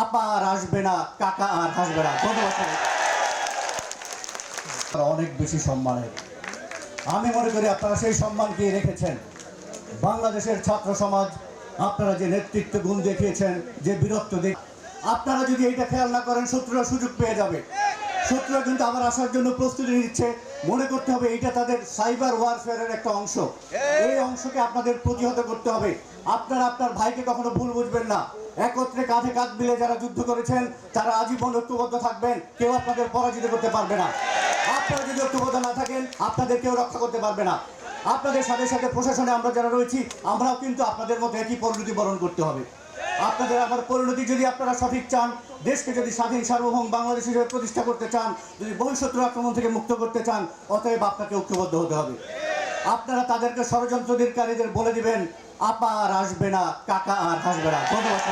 আপা আর আসবে না, কাকা আর হাসবে না। ধন্যবাদ। অনেক বেশি সম্মানের, আমি মনে করি আপনারা সেই সম্মানকে রেখেছেন। বাংলাদেশের ছাত্র সমাজ আপনারা যে নেতৃত্ব গুণ দেখিয়েছেন, যে বীরত্ব আপনারা যদি এইটা খেয়াল না করেন, শত্রুরা সুযোগ পেয়ে যাবে। শত্রুরা কিন্তু আবার আসার জন্য প্রস্তুতি নিচ্ছে। মনে করতে হবে এটা তাদের সাইবার ওয়ারফেয়ারের একটা অংশ। এই অংশকে আপনাদের প্রতিহত করতে হবে। আপনারা আপনার ভাইকে কখনো ভুল বুঝবেন না। একত্রে কাঁধে কাঁধ মিলে যারা যুদ্ধ করেছেন তারা আজীবন ঐক্যবদ্ধ থাকবেন। কেউ আপনাদের পরাজিত করতে পারবে না। আপনারা যদি ঐক্যবদ্ধ না থাকেন, আপনাদের কেউ রক্ষা করতে পারবে না। আপনাদের সাথে সাথে প্রশাসনে আমরা যারা রয়েছি, আমরাও কিন্তু আপনাদের মতো একই পরিণতি বরণ করতে হবে। আপনাদের আমার পরিণতি যদি আপনারা সঠিক চান, দেশকে যদি স্বাধীন সার্বভৌম বাংলাদেশ হিসেবে প্রতিষ্ঠা করতে চান, যদি বহিঃশত্রু আক্রমণ থেকে মুক্ত করতে চান, অতএব আপনাকে ঐক্যবদ্ধ হতে হবে। আপনারা তাদেরকে ষড়যন্ত্রকারীদের বলে দিবেন, আপা আর আসবে না, কাকা আর হাসবে না। ধন্যবাদ।